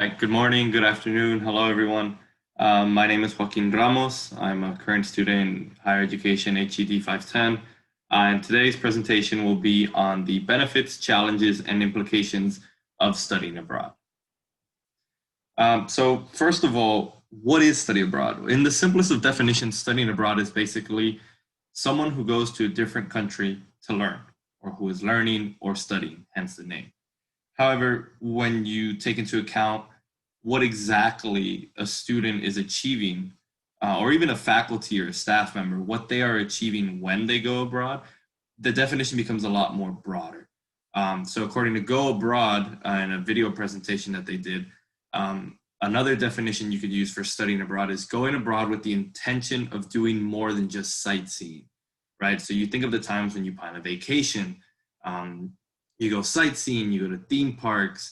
Hi, good morning, good afternoon. Hello, everyone. My name is Joaquin Ramos. I'm a current student in higher education, HED 510. And today's presentation will be on the benefits, challenges, and implications of studying abroad. So first of all, what is study abroad? In the simplest of definitions, studying abroad is basically someone who goes to a different country to learn, or who is learning or studying, hence the name. However, when you take into account what exactly a student is achieving, or even a faculty or a staff member, what they are achieving when they go abroad, the definition becomes a lot more broader. So according to Go Abroad, in a video presentation that they did, another definition you could use for studying abroad is going abroad with the intention of doing more than just sightseeing, right? So you think of the times when you plan a vacation, you go sightseeing, you go to theme parks,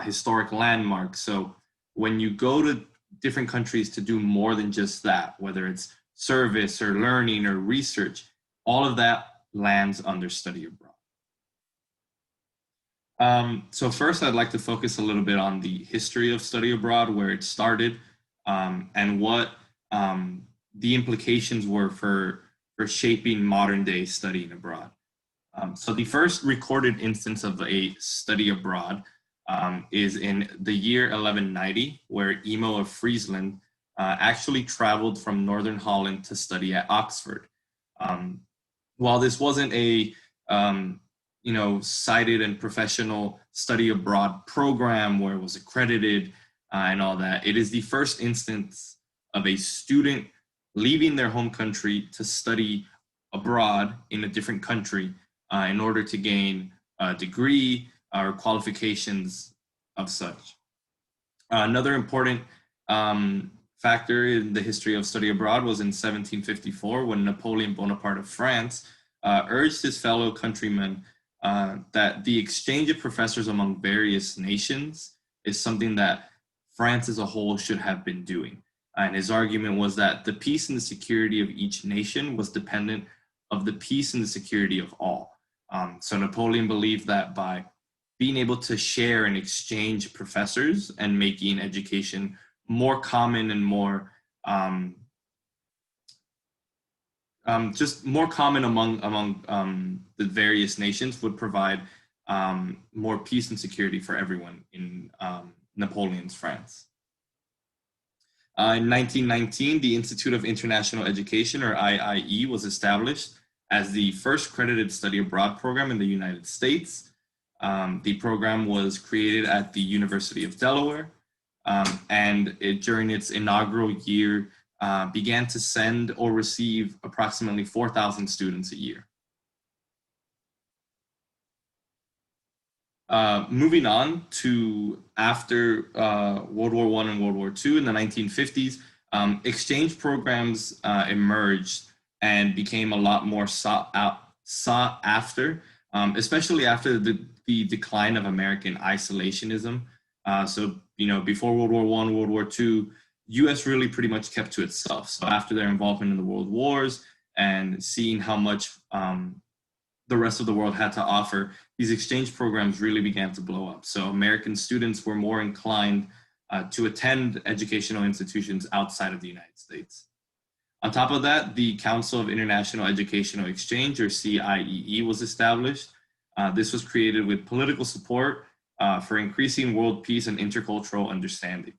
historic landmarks. So when you go to different countries to do more than just that, whether it's service or learning or research, all of that lands under study abroad. So first, I'd like to focus a little bit on the history of study abroad, where it started, and what the implications were for shaping modern day studying abroad. So the first recorded instance of a study abroad is in the year 1190, where Emo of Friesland actually traveled from Northern Holland to study at Oxford. While this wasn't a cited and professional study abroad program where it was accredited and all that, it is the first instance of a student leaving their home country to study abroad in a different country in order to gain a degree or qualifications of such. Another important factor in the history of study abroad was in 1754, when Napoleon Bonaparte of France urged his fellow countrymen that the exchange of professors among various nations is something that France as a whole should have been doing. And his argument was that the peace and the security of each nation was dependent of the peace and the security of all. So Napoleon believed that by being able to share and exchange professors and making education more common and more just more common among the various nations would provide more peace and security for everyone in Napoleon's France. In 1919, the Institute of International Education, or IIE, was established as the first credited study abroad program in the United States. The program was created at the University of Delaware, and during its inaugural year, began to send or receive approximately 4,000 students a year. Moving on to after World War I and World War II in the 1950s, exchange programs emerged and became a lot more sought after, especially after the decline of American isolationism. So, before World War I, World War II, U.S. really pretty much kept to itself. So after their involvement in the world wars and seeing how much the rest of the world had to offer, these exchange programs really began to blow up. So American students were more inclined to attend educational institutions outside of the United States. On top of that, the Council of International Educational Exchange, or CIEE, was established. This was created with political support for increasing world peace and intercultural understanding.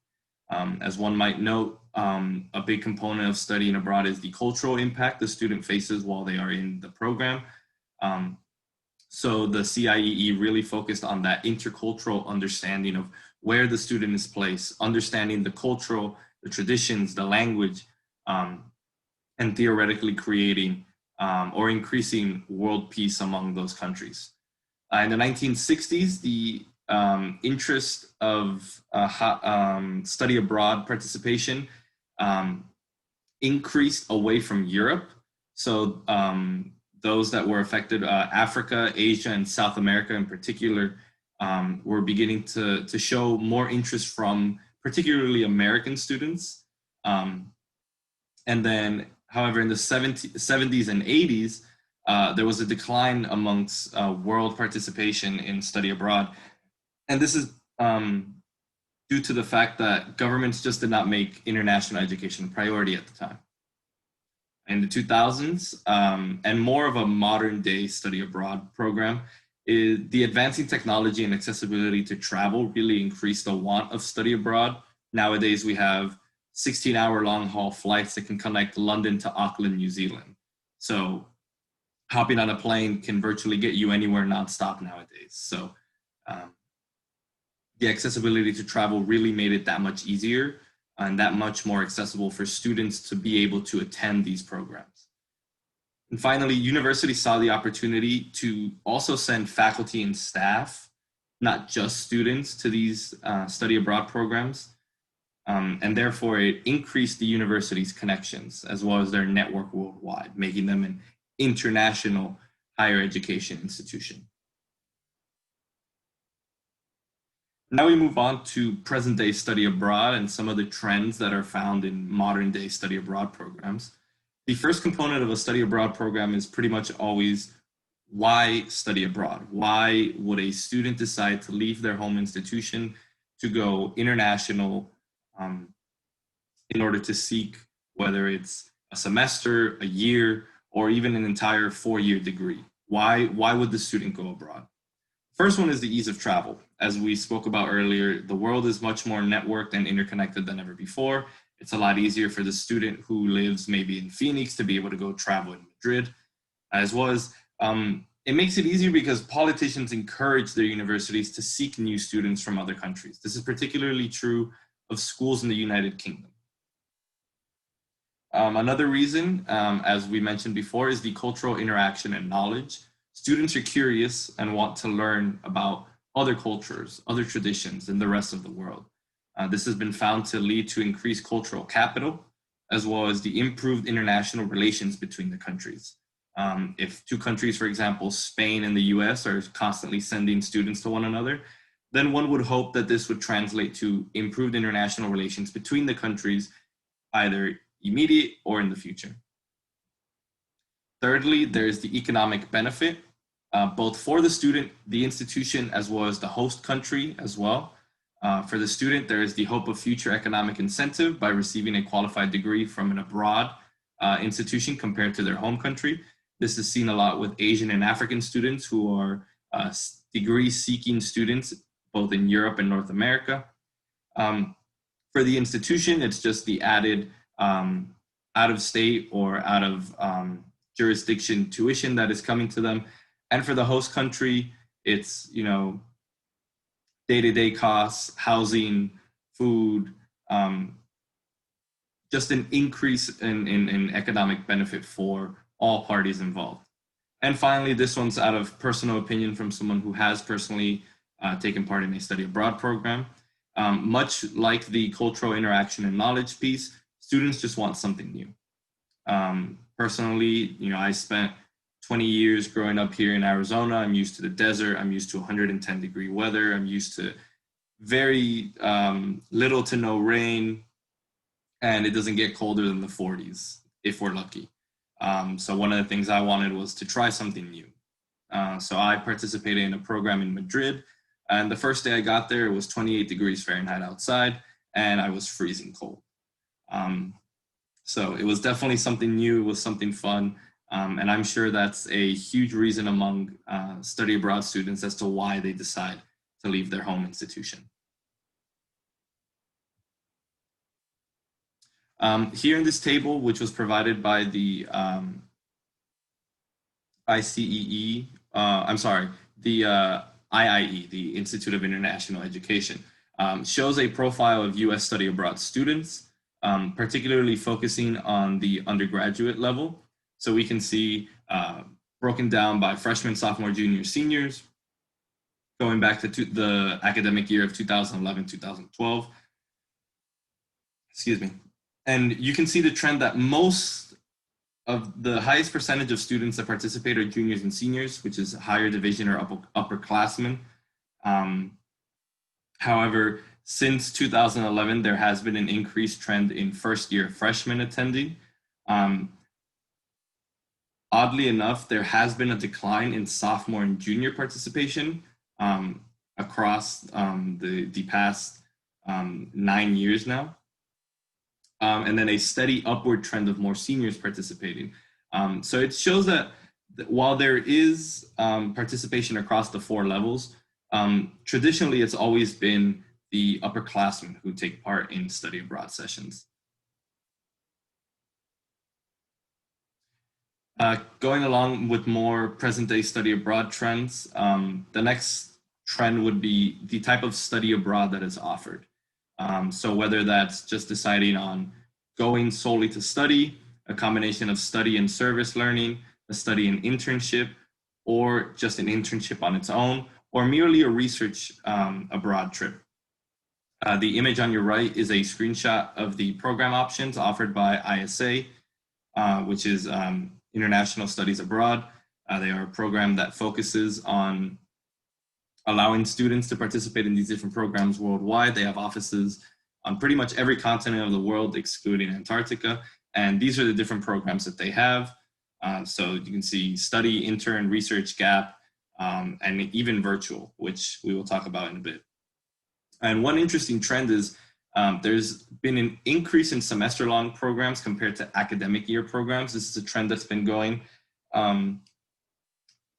As one might note, a big component of studying abroad is the cultural impact the student faces while they are in the program. So the CIEE really focused on that intercultural understanding of where the student is placed, understanding the cultural, the traditions, the language, and theoretically creating or increasing world peace among those countries. In the 1960s, the interest of study abroad participation increased away from Europe. So those that were affected, Africa, Asia, and South America in particular, were beginning to show more interest from particularly American students. And then, however, in the 70s and 80s, there was a decline amongst world participation in study abroad. And this is due due to the fact that governments just did not make international education a priority at the time. In the 2000s, and more of a modern day study abroad program, is the advancing technology and accessibility to travel really increased the want of study abroad. Nowadays, we have 16-hour long haul flights that can connect London to Auckland, New Zealand. So hopping on a plane can virtually get you anywhere nonstop nowadays. So the accessibility to travel really made it that much easier and that much more accessible for students to be able to attend these programs. And finally, universities saw the opportunity to also send faculty and staff, not just students, to these study abroad programs. And therefore, it increased the university's connections as well as their network worldwide, making them an international higher education institution. Now we move on to present day study abroad and some of the trends that are found in modern day study abroad programs. The first component of a study abroad program is pretty much always why study abroad? Why would a student decide to leave their home institution to go international in order to seek, whether it's a semester, a year, or even an entire 4-year degree? Why would the student go abroad? First one is the ease of travel. As we spoke about earlier, the world is much more networked and interconnected than ever before. It's a lot easier for the student who lives maybe in Phoenix to be able to go travel in Madrid, as well as it makes it easier because politicians encourage their universities to seek new students from other countries. This is particularly true of schools in the United Kingdom. Another reason, as we mentioned before, is the cultural interaction and knowledge. Students are curious and want to learn about other cultures, other traditions, and the rest of the world. This has been found to lead to increased cultural capital, as well as the improved international relations between the countries. If two countries, for example, Spain and the US, are constantly sending students to one another, then one would hope that this would translate to improved international relations between the countries, either immediate or in the future. Thirdly, there's the economic benefit, both for the student, the institution, as well as the host country as well. For the student, there is the hope of future economic incentive by receiving a qualified degree from an abroad institution compared to their home country. This is seen a lot with Asian and African students who are degree-seeking students, both in Europe and North America. For the institution, it's just the added out-of-state or out of jurisdiction tuition that is coming to them. And for the host country, it's, day-to-day costs, housing, food, just an increase in economic benefit for all parties involved. And finally, this one's out of personal opinion from someone who has personally taken part in a study abroad program. Much like the cultural interaction and knowledge piece, students just want something new. Personally, I spent 20 years growing up here in Arizona. I'm used to the desert. I'm used to 110-degree weather. I'm used to very little to no rain, and it doesn't get colder than the 40s if we're lucky. So one of the things I wanted was to try something new. So I participated in a program in Madrid, and the first day I got there, it was 28 degrees Fahrenheit outside, and I was freezing cold. So it was definitely something new. It was something fun. And I'm sure that's a huge reason among study abroad students as to why they decide to leave their home institution. Here in this table, which was provided by the ICEE, the IIE, the Institute of International Education, shows a profile of US study abroad students, particularly focusing on the undergraduate level. So we can see broken down by freshmen, sophomore, junior, seniors, going back to the academic year of 2011, 2012. Excuse me. And you can see the trend that most of the highest percentage of students that participate are juniors and seniors, which is higher division or upperclassmen. However, since 2011, there has been an increased trend in first-year freshmen attending. Oddly enough, there has been a decline in sophomore and junior participation across the past 9 years now. And then a steady upward trend of more seniors participating. So it shows that while there is participation across the 4 levels, traditionally it's always been the upperclassmen who take part in study abroad sessions. Going along with more present day study abroad trends, the next trend would be the type of study abroad that is offered. So whether that's just deciding on going solely to study, a combination of study and service learning, a study and internship, or just an internship on its own, or merely a research abroad trip. The image on your right is a screenshot of the program options offered by ISA, which is International Studies Abroad. They are a program that focuses on allowing students to participate in these different programs worldwide. They have offices on pretty much every continent of the world, excluding Antarctica. And these are the different programs that they have. So you can see study, intern, research, gap, and even virtual, which we will talk about in a bit. And one interesting trend is there's been an increase in semester-long programs compared to academic year programs. This is a trend that's been going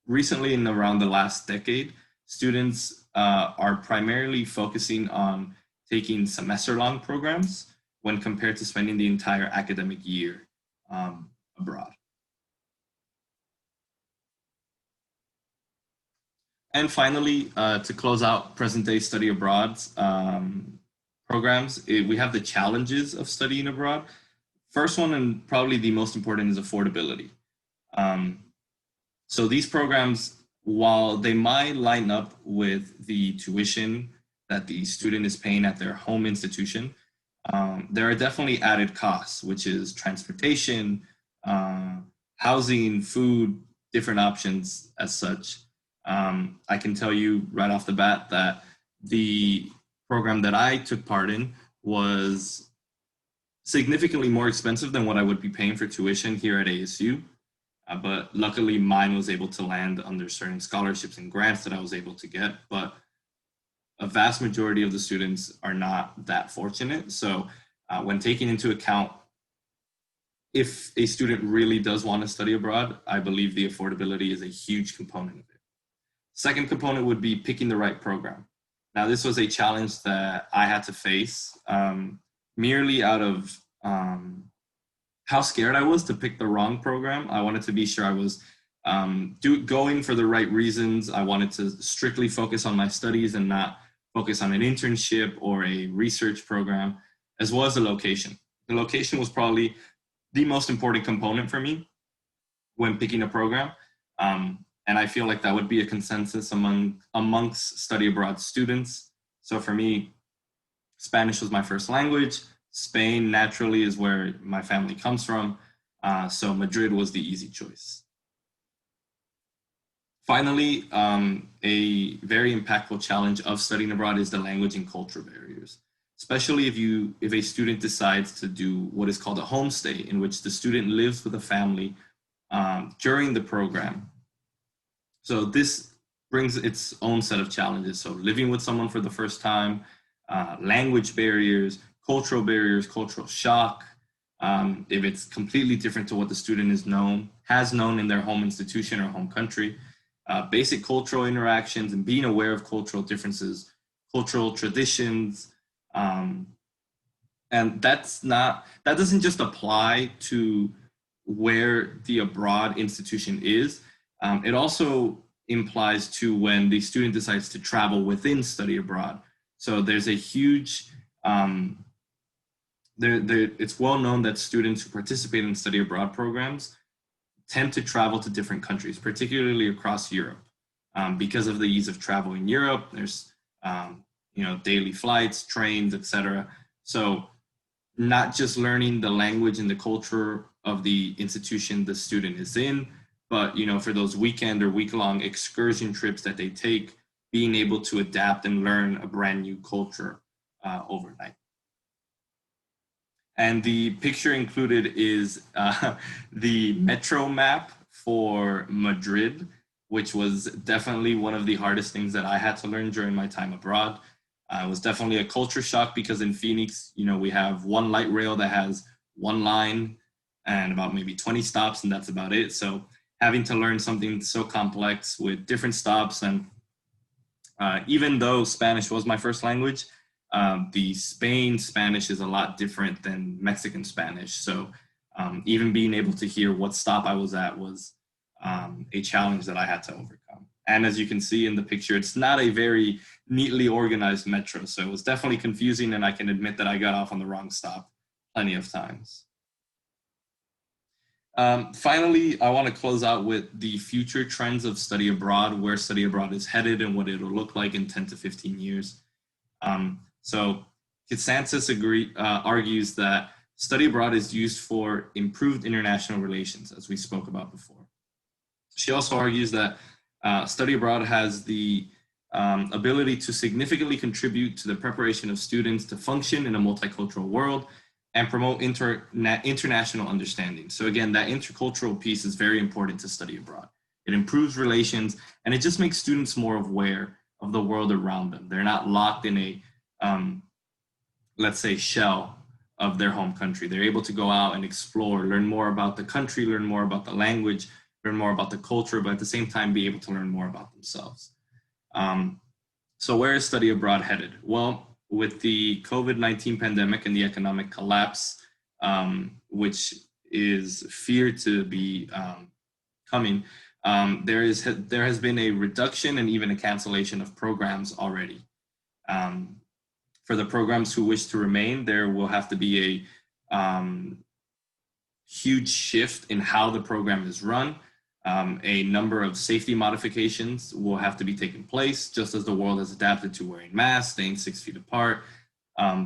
recently in around the last decade. Students are primarily focusing on taking semester-long programs when compared to spending the entire academic year abroad. And finally, to close out present-day study abroad programs, we have the challenges of studying abroad. First one, and probably the most important, is affordability. So these programs, while they might line up with the tuition that the student is paying at their home institution, there are definitely added costs, which is transportation, housing, food, different options as such. I can tell you right off the bat that the program that I took part in was significantly more expensive than what I would be paying for tuition here at ASU. But luckily mine was able to land under certain scholarships and grants that I was able to get, but a vast majority of the students are not that fortunate. So when taking into account if a student really does want to study abroad, I believe the affordability is a huge component of it. Second component would be picking the right program. Now, this was a challenge that I had to face merely out of how scared I was to pick the wrong program. I wanted to be sure I was going for the right reasons. I wanted to strictly focus on my studies and not focus on an internship or a research program, as well as the location. The location was probably the most important component for me when picking a program. And I feel like that would be a consensus amongst study abroad students. So for me, Spanish was my first language. Spain naturally is where my family comes from. So Madrid was the easy choice. Finally, a very impactful challenge of studying abroad is the language and cultural barriers, especially if a student decides to do what is called a homestay, in which the student lives with a family during the program. So this brings its own set of challenges. So living with someone for the first time, language barriers, cultural shock. If it's completely different to what the student has known in their home institution or home country, basic cultural interactions and being aware of cultural differences, cultural traditions. And that doesn't just apply to where the abroad institution is. It also implies to when the student decides to travel within study abroad. So there's a huge, it's well known that students who participate in study abroad programs tend to travel to different countries, particularly across Europe. Because of the ease of travel in Europe, there's daily flights, trains, etc. So not just learning the language and the culture of the institution the student is in, but for those weekend or week-long excursion trips that they take, being able to adapt and learn a brand new culture overnight. And the picture included is the metro map for Madrid, which was definitely one of the hardest things that I had to learn during my time abroad. It was definitely a culture shock because in Phoenix, we have one light rail that has one line and about maybe 20 stops, and that's about it. So having to learn something so complex with different stops, and even though Spanish was my first language, the Spain Spanish is a lot different than Mexican Spanish. So even being able to hear what stop I was at was a challenge that I had to overcome. And as you can see in the picture, it's not a very neatly organized metro. So it was definitely confusing, and I can admit that I got off on the wrong stop plenty of times. Finally, I want to close out with the future trends of study abroad, where study abroad is headed and what it'll look like in 10 to 15 years. So Katsantzis argues that study abroad is used for improved international relations, as we spoke about before. She also argues that study abroad has the ability to significantly contribute to the preparation of students to function in a multicultural world and promote international understanding. So again, that intercultural piece is very important to study abroad. It improves relations, and it just makes students more aware of the world around them. They're not locked in a, let's say, shell of their home country. They're able to go out and explore, learn more about the country, learn more about the language, learn more about the culture, but at the same time be able to learn more about themselves. So where is study abroad headed? Well, with the COVID-19 pandemic and the economic collapse, which is feared to be coming, there has been a reduction and even a cancellation of programs already. For the programs who wish to remain, there will have to be a huge shift in how the program is run. A number of safety modifications will have to be taken place, just as the world has adapted to wearing masks, staying 6 feet apart,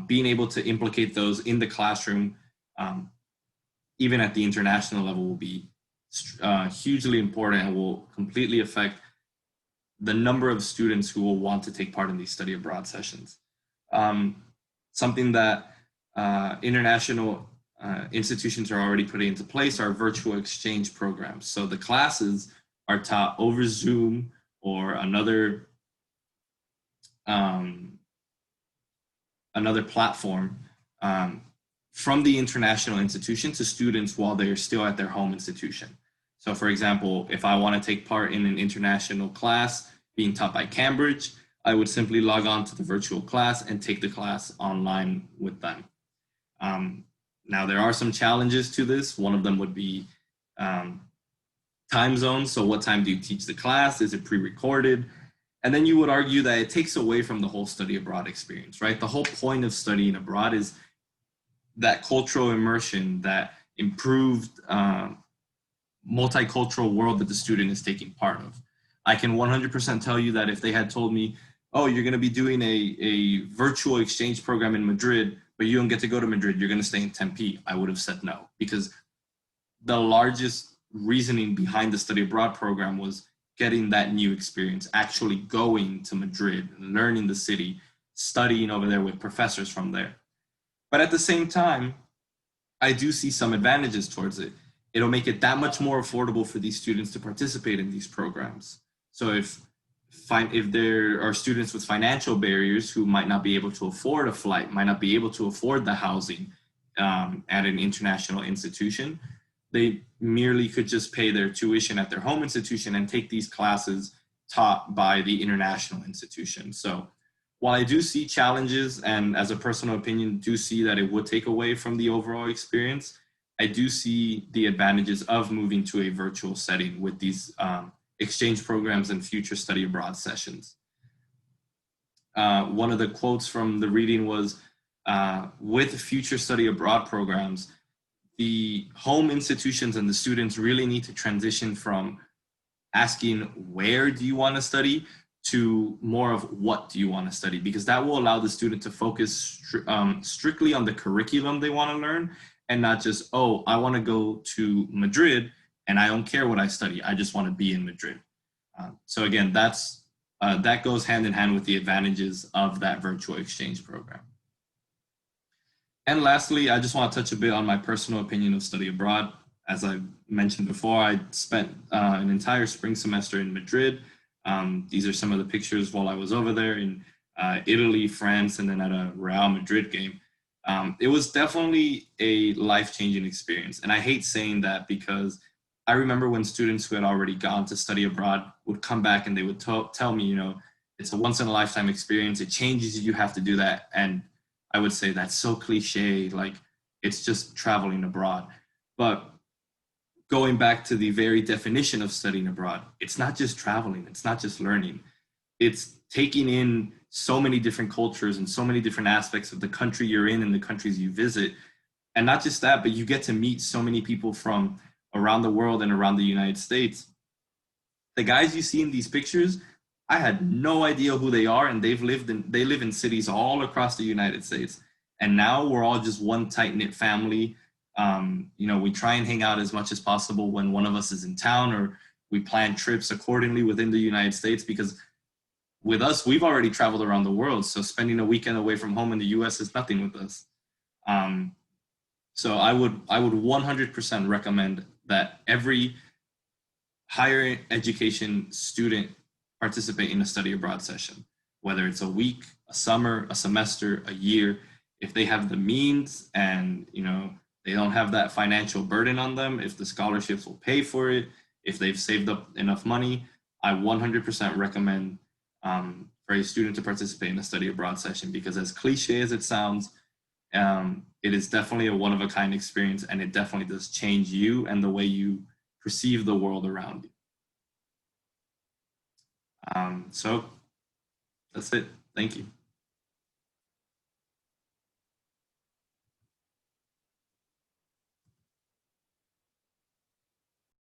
being able to implicate those in the classroom, even at the international level, will be hugely important and will completely affect the number of students who will want to take part in these study abroad sessions. Something that international institutions are already putting into place are virtual exchange programs. So the classes are taught over Zoom or another platform from the international institution to students while they're still at their home institution. So for example, if I want to take part in an international class being taught by Cambridge, I would simply log on to the virtual class and take the class online with them. Now, there are some challenges to this. One of them would be time zones. So what time do you teach the class? Is it pre-recorded? And then you would argue that it takes away from the whole study abroad experience, right? The whole point of studying abroad is that cultural immersion, that improved multicultural world that the student is taking part of. I can 100% tell you that if they had told me, oh, you're going to be doing a virtual exchange program in Madrid, but you don't get to go to Madrid, you're going to stay in Tempe, I would have said no, because the largest reasoning behind the study abroad program was getting that new experience, actually going to Madrid, learning the city, studying over there with professors from there. But at the same time, I do see some advantages towards it. It'll make it that much more affordable for these students to participate in these programs. So if there are students with financial barriers who might not be able to afford a flight, might not be able to afford the housing at an international institution, they merely could just pay their tuition at their home institution and take these classes taught by the international institution. So while I do see challenges, and as a personal opinion, do see that it would take away from the overall experience, I do see the advantages of moving to a virtual setting with these exchange programs and future study abroad sessions. One of the quotes from the reading was, with future study abroad programs, the home institutions and the students really need to transition from asking where do you want to study to more of what do you want to study, because that will allow the student to focus strictly on the curriculum they want to learn, and not just, oh, I want to go to Madrid and I don't care what I study, I just want to be in Madrid. So again, that goes hand in hand with the advantages of that virtual exchange program. And lastly, I just want to touch a bit on my personal opinion of study abroad. As I mentioned before, I spent an entire spring semester in Madrid. These are some of the pictures while I was over there in Italy, France, and then at a Real Madrid game. It was definitely a life-changing experience. And I hate saying that because I remember when students who had already gone to study abroad would come back and they would tell me, you know, it's a once in a lifetime experience. It changes you. You have to do that. And I would say that's so cliche. Like it's just traveling abroad. But going back to the very definition of studying abroad, it's not just traveling. It's not just learning. It's taking in so many different cultures and so many different aspects of the country you're in and the countries you visit. And not just that, but you get to meet so many people from around the world and around the United States. The guys you see in these pictures, I had no idea who they are, and they live in cities all across the United States. And now we're all just one tight knit family. You know, we try and hang out as much as possible when one of us is in town, or we plan trips accordingly within the United States because with us, we've already traveled around the world. So spending a weekend away from home in the US is nothing with us. Um, so I would 100% recommend that every higher education student participate in a study abroad session, whether it's a week, a summer, a semester, a year. If they have the means and you know they don't have that financial burden on them, if the scholarships will pay for it, if they've saved up enough money, I 100% recommend for a student to participate in a study abroad session because as cliche as it sounds, it is definitely a one of a kind experience and it definitely does change you and the way you perceive the world around you. So that's it. Thank you.